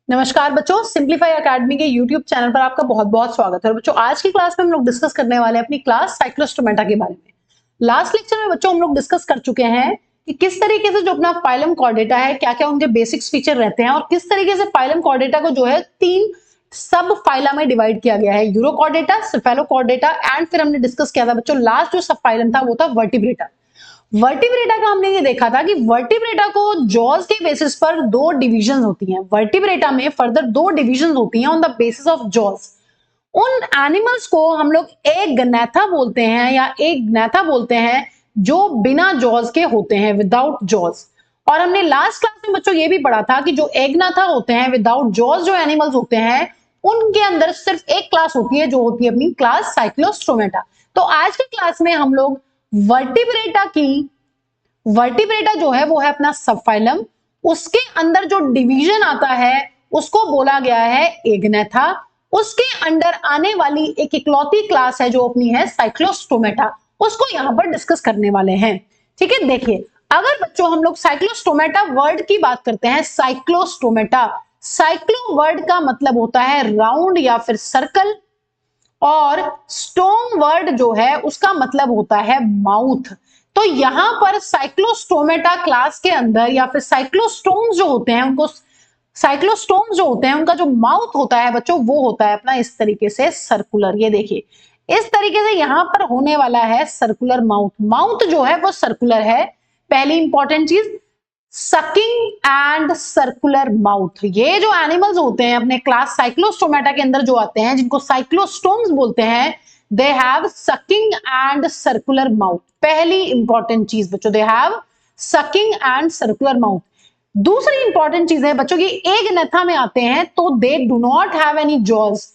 नमस्कार बच्चों, simplify academy के यूट्यूब चैनल पर आपका बहुत बहुत स्वागत है। बच्चों, आज की क्लास में हम लोग डिस्कस करने वाले हैं अपनी क्लास साइक्लोस्टोमेटा के बारे में। लास्ट लेक्चर में बच्चों हम लोग डिस्कस कर चुके हैं कि किस तरीके से जो अपना फाइलम कॉर्डेटा है, क्या क्या उनके बेसिक्स फीचर रहते हैं और किस तरीके से फाइलम कॉर्डेटा को जो है 3 सब फाइला में डिवाइड किया गया है, यूरोकॉर्डेटा, सेफेलोकॉर्डेटा एंड फिर हमने डिस्कस किया था बच्चों लास्ट जो सब फाइलम था वो था वर्टिब्रेटा। वर्टिब्रेटा का हमने ये देखा था कि वर्टिब्रेटा को जॉज के बेसिस पर 2 डिविजन होती हैं। वर्टिब्रेटा में फर्दर 2 डिविजन होती हैं on the basis of jaws. उन एनिमल्स को हम लोग एगनैथा बोलते हैं या एगनैथा बोलते हैं जो बिना जॉज के होते हैं, विदाउट जॉज। और हमने लास्ट क्लास में बच्चों ये भी पढ़ा था कि जो एगनाथा होते हैं, विदाउट जॉज जो एनिमल्स होते हैं, उनके अंदर सिर्फ एक क्लास होती है जो होती है अपनी क्लास साइक्लोस्टोमेटा। तो आज की क्लास में हम लोग वर्टिब्रेटा जो है वो है अपना सबफाइलम, उसके अंदर जो डिवीजन आता है उसको बोला गया है एगनैथा। उसके अंडर आने वाली एक इकलौती क्लास है जो अपनी है साइक्लोस्टोमेटा, उसको यहां पर डिस्कस करने वाले हैं। ठीक है, देखिए अगर बच्चों हम लोग साइक्लोस्टोमेटा वर्ड की बात करते हैं, साइक्लोस्टोमेटा, साइक्लो वर्ड का मतलब होता है राउंड या फिर सर्कल, और स्टोम वर्ड जो है उसका मतलब होता है माउथ। तो यहां पर साइक्लोस्टोमेटा क्लास के अंदर या फिर साइक्लोस्टोम्स जो होते हैं उनका जो माउथ होता है बच्चों वो होता है अपना इस तरीके से सर्कुलर। ये देखिए इस तरीके से यहां पर होने वाला है सर्कुलर माउथ। माउथ जो है वो सर्कुलर है। पहली इंपॉर्टेंट चीज, सकिंग एंड सर्कुलर माउथ। ये जो एनिमल्स होते हैं अपने क्लास साइक्लोस्टोमेटा के अंदर जो आते हैं, जिनको साइक्लोस्टोम्स बोलते हैं, they have sucking and circular mouth. पहली इंपॉर्टेंट चीज बच्चों, they have sucking and circular mouth. दूसरी इंपॉर्टेंट चीज है बच्चों की एगनैथा में आते हैं तो they do not have any jaws,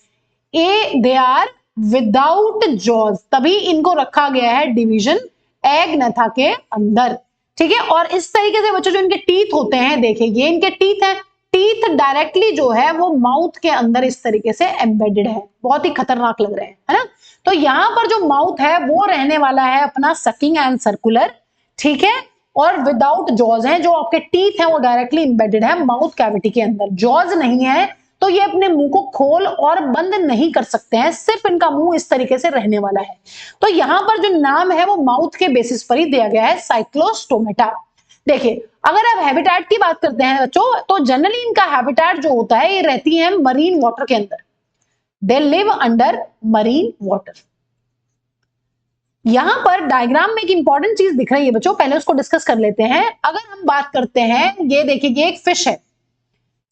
they are without jaws, तभी इनको रखा गया है डिवीजन एगनैथा के अंदर। ठीक है, और इस तरीके से बच्चों जो इनके टीथ होते हैं, देखिए ये इनके टीथ हैं, टीथ डायरेक्टली जो है वो माउथ के अंदर इस तरीके से एम्बेडेड है। बहुत ही खतरनाक लग रहे हैं, है ना। तो यहां पर जो माउथ है वो रहने वाला है अपना सकिंग एंड सर्कुलर। ठीक है, और विदाउट जॉज है, जो आपके टीथ है वो डायरेक्टली एम्बेडेड है माउथ कैविटी के अंदर। जॉज नहीं है तो ये अपने मुंह को खोल और बंद नहीं कर सकते हैं, सिर्फ इनका मुंह इस तरीके से रहने वाला है। तो यहां पर जो नाम है वो माउथ के बेसिस पर ही दिया गया है, साइक्लोस्टोमेटा। देखिए अगर आप हैबिटेट की बात करते हैं बच्चों, तो जनरली इनका हैबिटेट जो होता है ये रहती है मरीन वाटर के अंदर। They live under marine water. यहां पर डायग्राम में एक इंपॉर्टेंट चीज दिख रही है बच्चों, पहले उसको डिस्कस कर लेते हैं। अगर हम बात करते हैं, ये देखिए ये एक फिश है।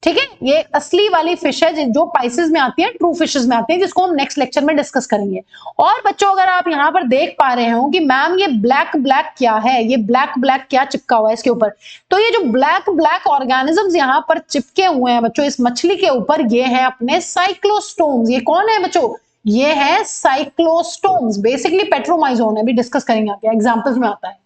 ठीक है, ये असली वाली फिश है जो पाइसेस में आती है, ट्रू फिशेस में आती है, जिसको हम नेक्स्ट लेक्चर में डिस्कस करेंगे। और बच्चों अगर आप यहां पर देख पा रहे हो कि मैम ये ब्लैक ब्लैक क्या है, ये ब्लैक ब्लैक क्या चिपका हुआ है इसके ऊपर, तो ये जो ब्लैक ब्लैक ऑर्गेनिजम्स यहां पर चिपके हुए हैं बच्चों इस मछली के ऊपर, ये है अपने साइक्लोस्टोम्स। ये कौन है बच्चों? ये है साइक्लोस्टोम्स, बेसिकली पेट्रोमाइजोन है, अभी डिस्कस करेंगे आगे, एग्जांपल्स में आता है।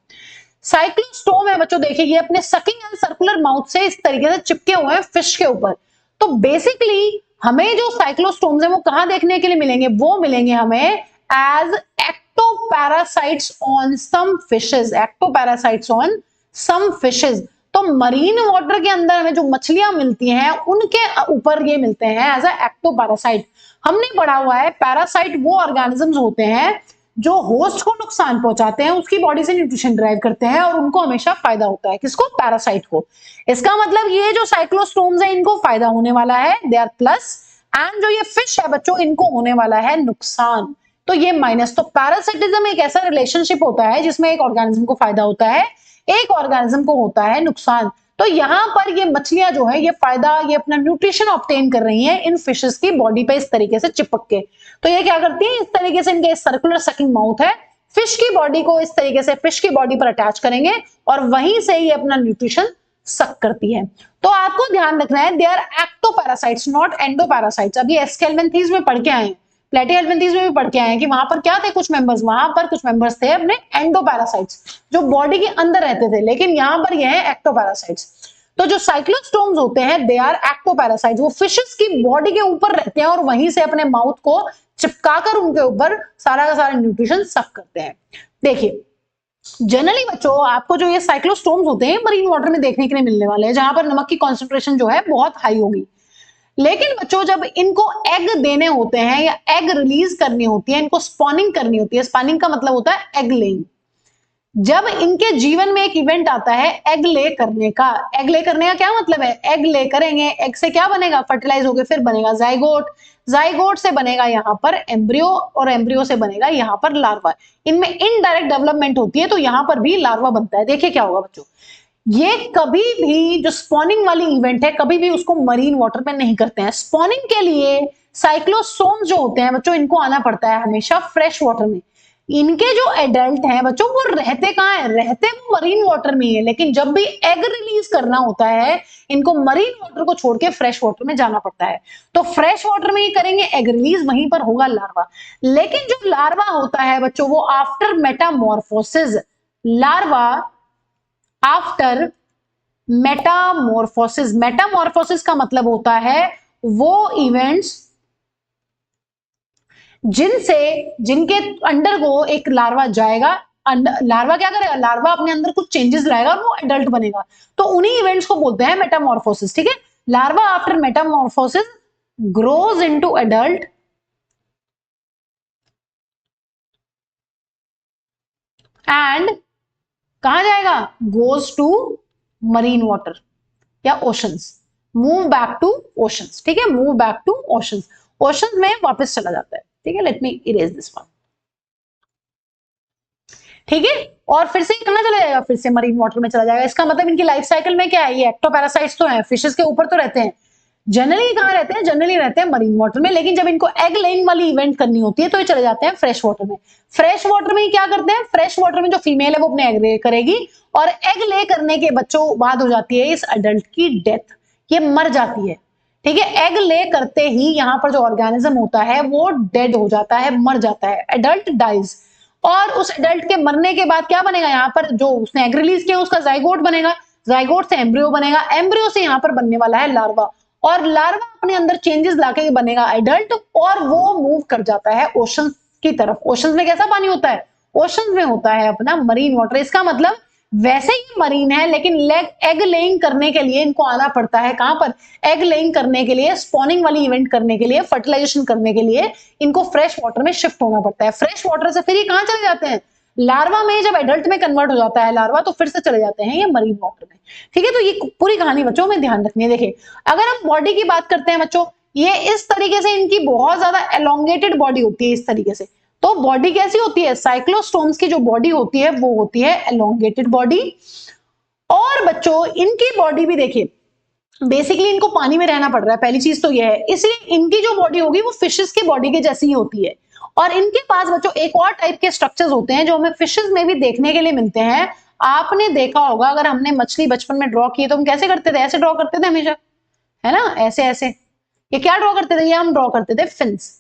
साइक्लोस्टोम है बच्चों, देखिए ये अपने सकिंग एंड सर्कुलर माउथ से इस तरीके से चिपके हुए हैं फिश के ऊपर। तो बेसिकली हमें जो साइक्लोस्टोम्स है वो कहां देखने के लिए मिलेंगे? वो मिलेंगे हमें as ectoparasites on some fishes, ectoparasites on some fishes. तो मरीन वाटर के अंदर हमें जो मछलियां मिलती हैं उनके ऊपर ये मिलते हैं एज अ एक्टोपैरासाइट। हमने पढ़ा हुआ है पैरासाइट वो ऑर्गेनिजम्स होते हैं जो होस्ट को नुकसान पहुंचाते हैं, उसकी बॉडी से न्यूट्रिशन ड्राइव करते हैं और उनको हमेशा फायदा होता है। किसको? पैरासाइट को। इसका मतलब ये जो साइक्लोस्टोम्स है इनको फायदा होने वाला है, दे आर प्लस, एंड जो ये फिश है बच्चों इनको होने वाला है नुकसान, तो ये माइनस। तो पैरासाइटिज्म एक ऐसा रिलेशनशिप होता है जिसमें एक ऑर्गेनिज्म को फायदा होता है, एक ऑर्गेनिज्म को होता है नुकसान। तो यहां पर ये मछलियां जो है ये फायदा, ये अपना न्यूट्रिशन ऑब्टेन कर रही हैं इन फिशेस की बॉडी पे इस तरीके से चिपक के। तो ये क्या करती है, इस तरीके से इनके सर्कुलर सकिंग माउथ है, फिश की बॉडी को इस तरीके से फिश की बॉडी पर अटैच करेंगे और वहीं से ये अपना न्यूट्रिशन सक करती है। तो आपको ध्यान रखना है, they are ectoparasites not endoparasites. अभी एस्केल्मेंथीज में पढ़ के आए, प्लेटिहेल्मिन्थीज में भी पढ़ के आए कि वहां पर क्या थे, कुछ मेंबर्स, वहां पर कुछ मेंबर्स थे अपने एंडोपैरासाइट्स जो बॉडी के अंदर रहते थे, लेकिन यहां पर ये है एक्टोपैरासाइट्स। तो जो साइक्लोस्टोम्स होते हैं दे आर एक्टोपैरासाइट्स, वो फिशेस की बॉडी के ऊपर रहते हैं और वहीं से अपने माउथ को चिपकाकर उनके ऊपर सारा का सारा न्यूट्रिशन सक करते हैं। देखिए जनरली बच्चों आपको जो ये साइक्लोस्टोम्स होते हैं मरीन वाटर में देखने के लिए मिलने वाले हैं, जहां पर नमक की कॉन्सेंट्रेशन जो है बहुत हाई होगी। लेकिन बच्चों जब इनको एग देने होते हैं या एग रिलीज करनी होती है, इनको स्पॉनिंग करनी होती है, स्पॉनिंग का मतलब होता है एग लेइंग। जब इनके जीवन में एक इवेंट आता है एग ले करने का, एग ले करने का क्या मतलब है, एग ले करेंगे, एग से क्या बनेगा, फर्टिलाइज होकर फिर बनेगा जाइगोट, जाइगोट से बनेगा यहाँ पर एम्ब्रियो और एम्ब्रियो से बनेगा यहाँ पर लार्वा। इनमें इनडायरेक्ट डेवलपमेंट होती है तो यहाँ पर भी लार्वा बनता है। देखिए क्या होगा बच्चों, ये कभी भी जो स्पॉनिंग वाली इवेंट है कभी भी उसको मरीन वाटर में नहीं करते हैं। स्पॉनिंग के लिए साइक्लोसोम्स जो होते हैं बच्चों, इनको आना पड़ता है हमेशा फ्रेश वाटर में। इनके जो एडल्ट हैं बच्चों वो रहते कहाँ है, रहते वो मरीन वाटर में ही है, लेकिन जब भी एग रिलीज करना होता है इनको मरीन वाटर को छोड़ के फ्रेश वाटर में जाना पड़ता है। तो फ्रेश वाटर में ही करेंगे एग रिलीज, वहीं पर होगा लार्वा। लेकिन जो लार्वा होता है बच्चों वो after Metamorphosis, larva after Metamorphosis, Metamorphosis का मतलब होता है वो इवेंट्स जिनके अंडर को एक लार्वा जाएगा, लार्वा क्या करेगा, लार्वा अपने अंदर कुछ चेंजेस लाएगा और वो एडल्ट बनेगा, तो उन्हीं इवेंट्स को बोलते हैं मेटामॉर्फोसिस। ठीक है, larva after metamorphosis grows into adult and कहां जाएगा, गोज टू मरीन वाटर या oceans, move back to oceans. ठीक है, move back to oceans, ocean में वापस चला जाता है। ठीक है, let me erase this one. ठीक है, और फिर से कहां चला जाएगा, फिर से मरीन वाटर में चला जाएगा। इसका मतलब इनकी लाइफ साइकिल में क्या है, ये एक्टोपैरासाइट्स तो हैं, फिशेस के ऊपर तो रहते हैं, जनरली कहां रहते हैं, जनरली रहते हैं मरीन वाटर में। लेकिन जब इनको एग लेइंग वाली इवेंट करनी होती है तो ये चले जाते हैं फ्रेश वाटर में। फ्रेश वाटर में क्या करते हैं, फ्रेश वाटर में जो फीमेल है वो अपने एग ले करेगी और एग ले करने के बच्चों बाद हो जाती है इस अडल्ट की डेथ, ये मर जाती है। ठीक है, एग ले करते ही यहाँ पर जो ऑर्गेनिज्म होता है वो डेड हो जाता है, मर जाता है, एडल्ट डाइज। और उस एडल्ट के मरने के बाद क्या बनेगा, यहाँ पर जो उसने एग रिलीज किया उसका जाइगोट बनेगा, जाइगोट से एम्ब्रियो बनेगा, एम्ब्रियो से यहाँ पर बनने वाला है लार्वा, और लार्वा अपने अंदर चेंजेस लाके बनेगा एडल्ट और वो मूव कर जाता है ओशन की तरफ। ओशन में कैसा पानी होता है, ओशन में होता है अपना मरीन वाटर। इसका मतलब वैसे ही मरीन है लेकिन एग लेइंग करने के लिए इनको आना पड़ता है कहां पर, एग लेइंग करने के लिए, स्पॉनिंग वाली इवेंट करने के लिए, फर्टिलाइजेशन करने के लिए इनको फ्रेश वाटर में शिफ्ट होना पड़ता है। फ्रेश वाटर से फिर ये कहां चले जाते हैं, लार्वा में, जब एडल्ट में कन्वर्ट हो जाता है लार्वा तो फिर से चले जाते हैं ये मरीन वाटर में। ठीक है, तो ये पूरी कहानी बच्चों में ध्यान रखनी है। देखिए अगर हम बॉडी की बात करते हैं बच्चों, ये इस तरीके से इनकी बहुत ज्यादा एलोंगेटेड बॉडी होती है इस तरीके से। तो बॉडी कैसी होती है, साइक्लोस्टोम्स की जो बॉडी होती है वो होती है एलोंगेटेड बॉडी। और बच्चों इनकी बॉडी भी देखिए, बेसिकली इनको पानी में रहना पड़ रहा है, पहली चीज तो यह है, इसलिए इनकी जो बॉडी होगी वो फिशेस की बॉडी के जैसी ही होती है। और इनके पास बच्चों एक और टाइप के स्ट्रक्चर्स होते हैं जो हमें फिशेस में भी देखने के लिए मिलते हैं। आपने देखा होगा, अगर हमने मछली बचपन में ड्रॉ की तो हम कैसे करते थे, ऐसे ड्रॉ करते थे हमेशा, है ना, ऐसे ऐसे। ये क्या ड्रॉ करते थे, ये हम ड्रॉ करते थे फिन्स।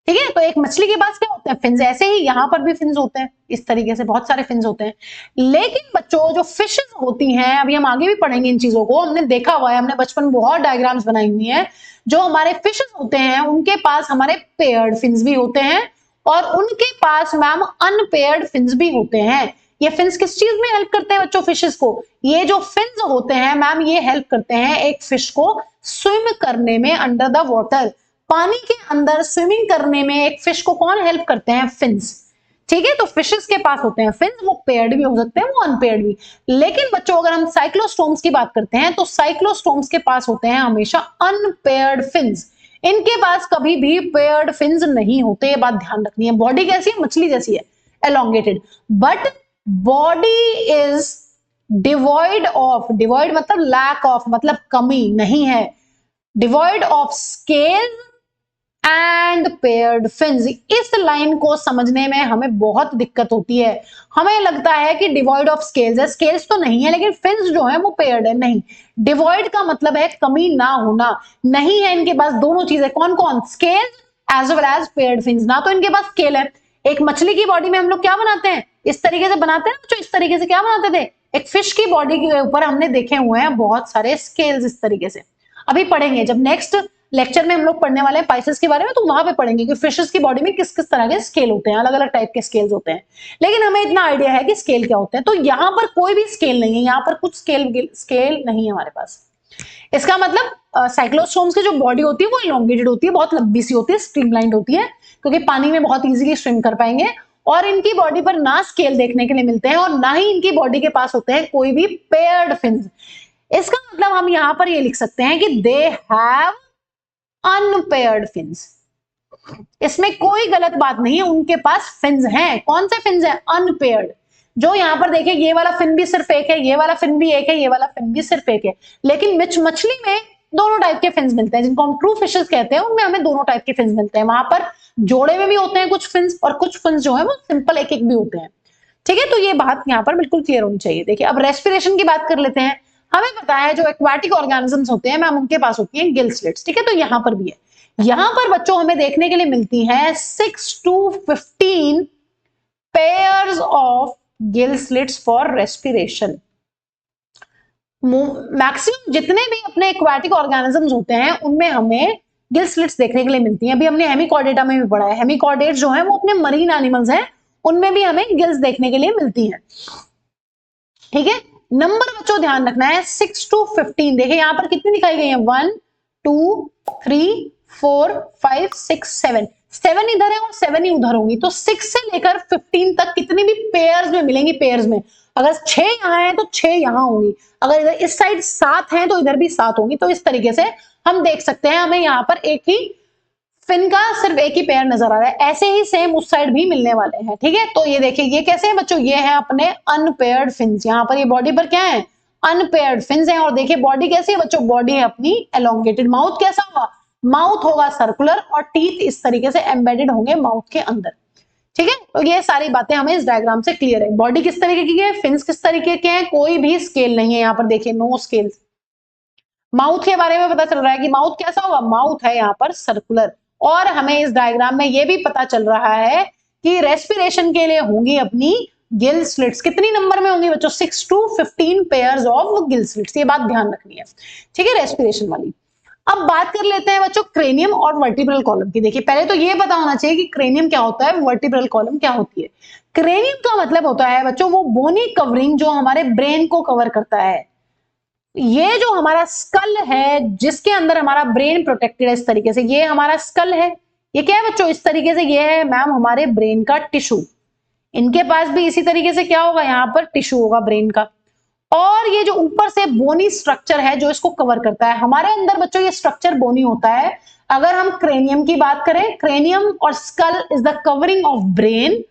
ठीक है, तो एक मछली के पास क्या होते हैं, फिन्स, ऐसे ही यहाँ पर भी फिन्स होते हैं, इस तरीके से बहुत सारे फिन्स होते हैं। लेकिन बच्चों जो फिशेस होती हैं, अभी हम आगे भी पढ़ेंगे इन चीजों को, हमने देखा हुआ है, हमने बचपन में बहुत डायग्राम्स बनाई हुई हैं, जो हमारे फिशेस होते हैं उनके पास हमारे पेयर्ड फिन्स भी होते हैं और उनके पास मैम अनपेयर्ड फिन्स भी होते हैं। ये फिन्स किस चीज में हेल्प करते हैं बच्चों, फिशेस को, ये जो फिन्स होते हैं मैम ये हेल्प करते हैं एक फिश को स्विम करने में अंडर द वाटर। पानी के अंदर स्विमिंग करने में एक फिश को कौन हेल्प करते हैं, फिन्स। ठीक है, तो फिशेस के पास होते हैं फिन्स, वो पेयर्ड भी हो सकते हैं, वो अनपेयर्ड भी। लेकिन बच्चों अगर हम साइक्लोस्टोम्स की बात करते हैं तो साइक्लोस्टोम्स के पास होते हैं हमेशा अनपेयर्ड फिन्स, इनके पास कभी भी पेयर्ड फिन्स नहीं होते, ये बात ध्यान रखनी है। बॉडी कैसी है, मछली जैसी है, elongated, but body is devoid of, devoid मतलब लैक ऑफ, मतलब कमी नहीं है, devoid of scale and paired fins. इस लाइन को समझने में हमें बहुत दिक्कत होती है, हमें लगता है कि डिवॉइड ऑफ स्केल्स है, स्केल्स तो नहीं है लेकिन फिन्स जो है वो पेयर्ड है, नहीं। डिवॉइड का मतलब है कमी ना होना, नहीं है इनके पास दोनों चीजें, कौन कौन, scale as well as paired fins. ना तो इनके पास स्केल है, एक मछली की बॉडी में हम लोग क्या बनाते हैं, इस तरीके से बनाते हैं, जो इस तरीके से क्या बनाते थे, एक फिश की बॉडी के ऊपर हमने देखे हुए हैं बहुत सारे स्केल्स इस तरीके से। अभी पढ़ेंगे जब नेक्स्ट लेक्चर में हम लोग पढ़ने वाले हैं पाइसेस के बारे में, तो वहां पे पढ़ेंगे कि फिशेस की बॉडी में किस किस तरह के स्केल होते हैं, अलग अलग टाइप के स्केल्स होते हैं, लेकिन हमें इतना आइडिया है कि स्केल क्या होते हैं। तो यहाँ पर कोई भी स्केल नहीं है, यहाँ पर कुछ स्केल नहीं है हमारे पास। इसका मतलब साइक्लोस्टोम्स की जो बॉडी होती है वो इलोंगेटेड होती है, बहुत लंबी सी होती है, स्ट्रीमलाइंड होती है, क्योंकि पानी में बहुत इजीली स्विम कर पाएंगे। और इनकी बॉडी पर ना स्केल देखने के लिए मिलते हैं और ना ही इनकी बॉडी के पास होते हैं कोई भी पेयर्ड फिन्स। इसका मतलब हम यहां पर ये लिख सकते हैं कि दे हैव अनपेयर्ड फिन्स। इसमें कोई गलत बात नहीं है, उनके पास फिन्स हैं। कौन से फिन्स हैं? अनपेयर्ड। जो यहां पर देखिए ये वाला फिन भी सिर्फ एक है, ये वाला फिन भी एक है, ये वाला फिन भी सिर्फ एक है, लेकिन मछली में दोनों टाइप के फिन्स मिलते हैं जिनको हम ट्रू फिशेस कहते हैं। उनमें हमें दोनों टाइप के फिन्स मिलते हैं। वहां पर जोड़े में भी होते हैं कुछ फिन्स और कुछ फिन्स जो है वो सिंपल एक एक भी होते हैं। ठीक है, तो ये बात यहाँ पर बिल्कुल क्लियर होनी चाहिए। देखिए अब रेस्पिरेशन की बात कर लेते हैं। हमें पता है जो एक्वाटिक ऑर्गेनिजम्स होते हैं मैम उनके पास होती है गिल स्लिट्स। ठीक है, तो यहां पर भी है। यहां पर बच्चों हमें देखने के लिए मिलती है 6 to 15 pairs of gill slits for respiration. Maximum जितने भी अपने एक्वाटिक ऑर्गेनिजम्स होते हैं उनमें हमें गिल स्लिट्स देखने के लिए मिलती हैं। अभी हमने हेमिकॉर्डेटा में भी पढ़ा है, हेमिकॉर्डेट्स जो है वो अपने मरीन एनिमल्स हैं, उनमें भी हमें गिल्स देखने के लिए मिलती हैं। ठीक है, नंबर बच्चों ध्यान रखना है 6 to 15। देखिए यहां पर कितनी दिखाई गई है? 1 2 3 4 5 6 7। 7 इधर है और 7 ही उधर होंगी, तो 6 से लेकर 15 तक कितनी भी पेयर्स में मिलेंगी। पेयर्स में अगर 6 यहां है तो 6 यहां होंगी, अगर इधर इस साइड 7 है तो इधर भी 7 होंगी। तो इस तरीके से हम देख सकते हैं हमें यहाँ पर एक ही फिन का सिर्फ एक ही पेयर नजर आ रहा है। ऐसे ही सेम उस साइड भी मिलने वाले हैं। ठीक है, तो ये देखिए ये कैसे है बच्चों? ये है अपने अनपेयर्ड फिन्स। यहाँ पर ये बॉडी पर क्या है? अनपेयर्ड फिन्स हैं। और देखिए बॉडी कैसी है बच्चों? बॉडी है अपनी एलोंगेटेड। माउथ कैसा होगा? माउथ होगा सर्कुलर और टीथ इस तरीके से एम्बेडेड होंगे माउथ के अंदर। ठीक है, तो ये सारी बातें हमें इस डायग्राम से क्लियर है। बॉडी किस तरीके की है, फिन्स किस तरीके के हैं, कोई भी स्केल नहीं है यहाँ पर। देखिए नो स्केल। माउथ के बारे में पता चल रहा है कि माउथ कैसा होगा? माउथ है यहाँ पर सर्कुलर। और हमें इस डायग्राम में ये भी पता चल रहा है कि रेस्पिरेशन के लिए होंगी अपनी गिल स्लिट्स। कितनी नंबर में होंगी बच्चों? 6 to 15 pairs of gill slits. ये बात ध्यान रखनी है। ठीक है, रेस्पिरेशन वाली। अब बात कर लेते हैं बच्चों क्रेनियम और वर्टिब्रल कॉलम की। देखिए पहले तो ये पता होना चाहिए कि क्रेनियम क्या होता है, वर्टिब्रल कॉलम क्या होती है। क्रेनियम का मतलब होता है बच्चों वो बोनी कवरिंग जो हमारे ब्रेन को कवर करता है। ये जो हमारा स्कल है जिसके अंदर हमारा ब्रेन प्रोटेक्टेड है इस तरीके से, ये हमारा स्कल है। ये क्या है बच्चों? इस तरीके से ये है मैम हमारे ब्रेन का टिश्यू। इनके पास भी इसी तरीके से क्या होगा? यहाँ पर टिश्यू होगा ब्रेन का। और ये जो ऊपर से बोनी स्ट्रक्चर है जो इसको कवर करता है, हमारे अंदर बच्चों ये स्ट्रक्चर बोनी होता है। अगर हम क्रेनियम की बात करें, क्रेनियम और skull is the covering of brain.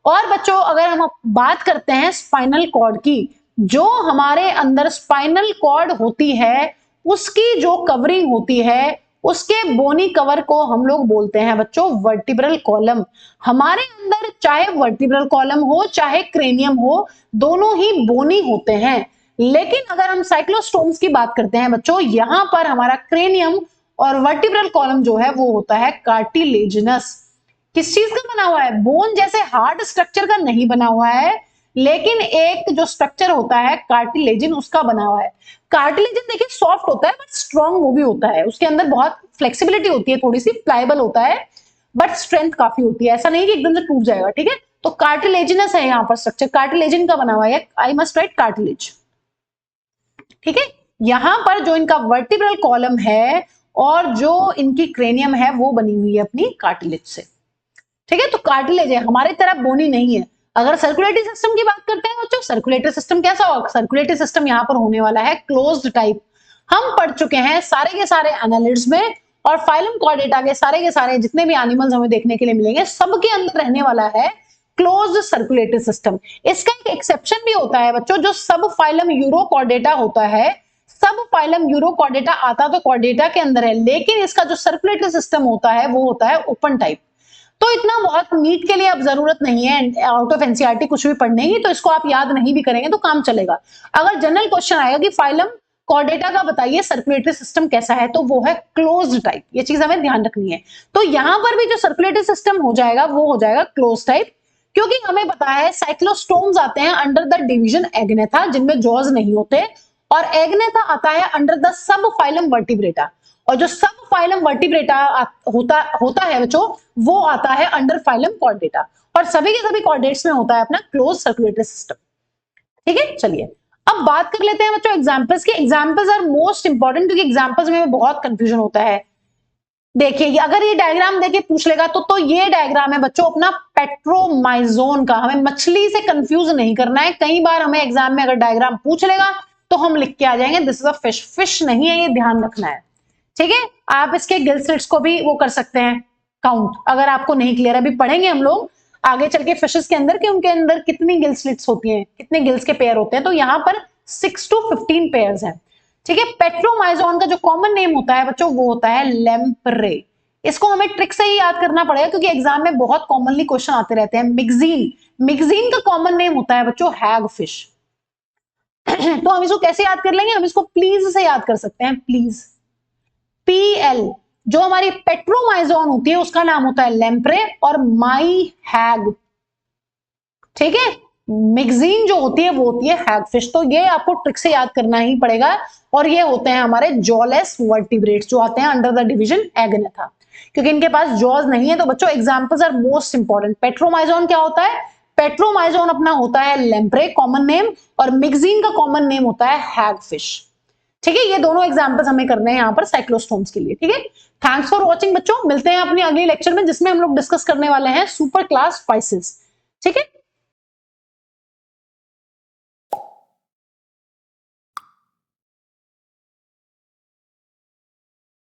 और बच्चों अगर हम बात करते हैं स्पाइनल कॉर्ड की, जो हमारे अंदर स्पाइनल कॉर्ड होती है उसकी जो कवरिंग होती है, उसके बोनी कवर को हम लोग बोलते हैं बच्चों वर्टिब्रल कॉलम। हमारे अंदर चाहे वर्टिब्रल कॉलम हो चाहे क्रेनियम हो, दोनों ही बोनी होते हैं। लेकिन अगर हम साइक्लोस्टोम्स की बात करते हैं बच्चों, यहां पर हमारा क्रेनियम और वर्टिब्रल कॉलम जो है वो होता है कार्टिलेजिनस। किस चीज का बना हुआ है? बोन जैसे हार्ड स्ट्रक्चर का नहीं बना हुआ है, लेकिन एक जो स्ट्रक्चर होता है कार्टिलेजिन उसका बना हुआ है। कार्टिलेजिन देखिए सॉफ्ट होता है बट स्ट्रॉन्ग वो भी होता है। उसके अंदर बहुत फ्लेक्सिबिलिटी होती है, थोड़ी सी प्लायबल होता है बट स्ट्रेंथ काफी होती है। ऐसा नहीं कि एकदम से टूट जाएगा। ठीक है, तो कार्टिलेजिनस है यहाँ पर स्ट्रक्चर, कार्टिलेजिन का बना हुआ है। I must write cartilage. ठीक है, यहां पर जो इनका वर्टिब्रल कॉलम है और जो इनकी क्रेनियम है वो बनी हुई है अपनी कार्टिलेज से। ठीक है, तो कार्टिलेज है, हमारी तरह बोनी नहीं है। अगर सर्कुलेटरी सिस्टम की बात करते हैं बच्चों, सर्कुलेटरी सिस्टम कैसा होगा? सर्कुलेटरी सिस्टम यहाँ पर होने वाला है क्लोज्ड टाइप। हम पढ़ चुके हैं सारे के सारे एनालिड्स में, और फाइलम कॉर्डेटा के सारे जितने भी एनिमल्स हमें देखने के लिए मिलेंगे सबके अंदर रहने वाला है क्लोज्ड सर्कुलेटरी सिस्टम। इसका एक एक्सेप्शन भी होता है बच्चों, जो सब फाइलम यूरोकॉर्डेटा होता है। सब फाइलम यूरोकॉर्डेटा आता तो कॉर्डेटा के अंदर है, लेकिन इसका जो सर्कुलेटरी सिस्टम होता है वो होता है ओपन टाइप। तो इतना बहुत नीट के लिए अब जरूरत नहीं है आउट ऑफ एनसीईआरटी कुछ भी पढ़ने की, तो इसको आप याद नहीं भी करेंगे तो काम चलेगा। अगर जनरल क्वेश्चन आएगा कि फाइलम कॉर्डेटा का बताइए सर्कुलेटरी सिस्टम कैसा है, तो वो है क्लोज्ड टाइप। ये चीज हमें ध्यान रखनी है। तो यहां पर भी जो सर्कुलेटरी सिस्टम हो जाएगा वो हो जाएगा क्लोज टाइप, क्योंकि हमें पता है साइक्लोस्टोम्स आते हैं अंडर द डिवीजन एग्नेथा जिनमें जॉज नहीं होते, और एग्नेथा आता है under the sub phylum vertebrata, और जो सब फाइलम वर्टिब्रेटा होता है बच्चों वो आता है अंडर फाइलम कॉर्डेटा, और सभी के सभी कॉर्डेट्स में होता है अपना क्लोज सर्कुलेटरी सिस्टम। ठीक है, चलिए अब बात कर लेते हैं बच्चों एग्जाम्पल्स की। एग्जाम्पल्स आर मोस्ट इंपॉर्टेंट क्योंकि एग्जाम्पल्स में बहुत कंफ्यूजन होता है। देखिए अगर ये डायग्राम देके पूछ लेगा तो ये डायग्राम है बच्चों अपना पेट्रोमाइजोन का। हमें मछली से कंफ्यूज नहीं करना है। कई बार हमें एग्जाम में अगर डायग्राम पूछ लेगा तो हम लिख के आ जाएंगे this is a fish. Fish नहीं है, ये ध्यान रखना है, ठीक है। आप इसके गिल स्लिट्स को भी वो कर सकते हैं काउंट, अगर आपको नहीं क्लियर है। अभी पढ़ेंगे हम लोग आगे चल के फिशेस के अंदर कि उनके अंदर कितनी गिल स्लिट्स होती हैं, कितने गिल्स के पेयर होते हैं। तो यहाँ पर 6 to 15 पेयर्स हैं, ठीक है। पेट्रोमाइजोन का जो कॉमन नेम होता है बच्चों वो होता है लेम्प्रे। इसको हमें ट्रिक से ही याद करना पड़ेगा क्योंकि एग्जाम में बहुत कॉमनली क्वेश्चन आते रहते हैं। मिक्सीन, मिक्सीन का कॉमन नेम होता है बच्चों हैग फिश। तो हम इसको कैसे याद कर लेंगे, हम इसको प्लीज से याद कर सकते हैं, प्लीज। PL जो हमारी पेट्रोमाइजोन होती है उसका नाम होता है लेम्प्रे और माई हैग, ठीक है। मिक्सीन जो होती है वो होती है हैगफिश। तो ये आपको ट्रिक से याद करना ही पड़ेगा। और ये होते हैं हमारे जॉलेस वर्टिब्रेट्स जो आते हैं अंडर द डिवीजन एगनेथा, क्योंकि इनके पास जॉज नहीं है। तो बच्चों examples are most important. Petromyzon क्या होता है, पेट्रोमाइजोन अपना होता है लेम्प्रे कॉमन नेम और मिक्सीन का कॉमन नेम होता है हैगफिश, ठीक है। ये दोनों एग्जांपल्स हमें करने हैं यहाँ पर साइक्लोस्टोम्स के लिए, ठीक है। थैंक्स फॉर वॉचिंग बच्चों, मिलते हैं अपनी अगली लेक्चर में जिसमें हम लोग डिस्कस करने वाले हैं सुपर क्लास स्पाइसेस, ठीक है।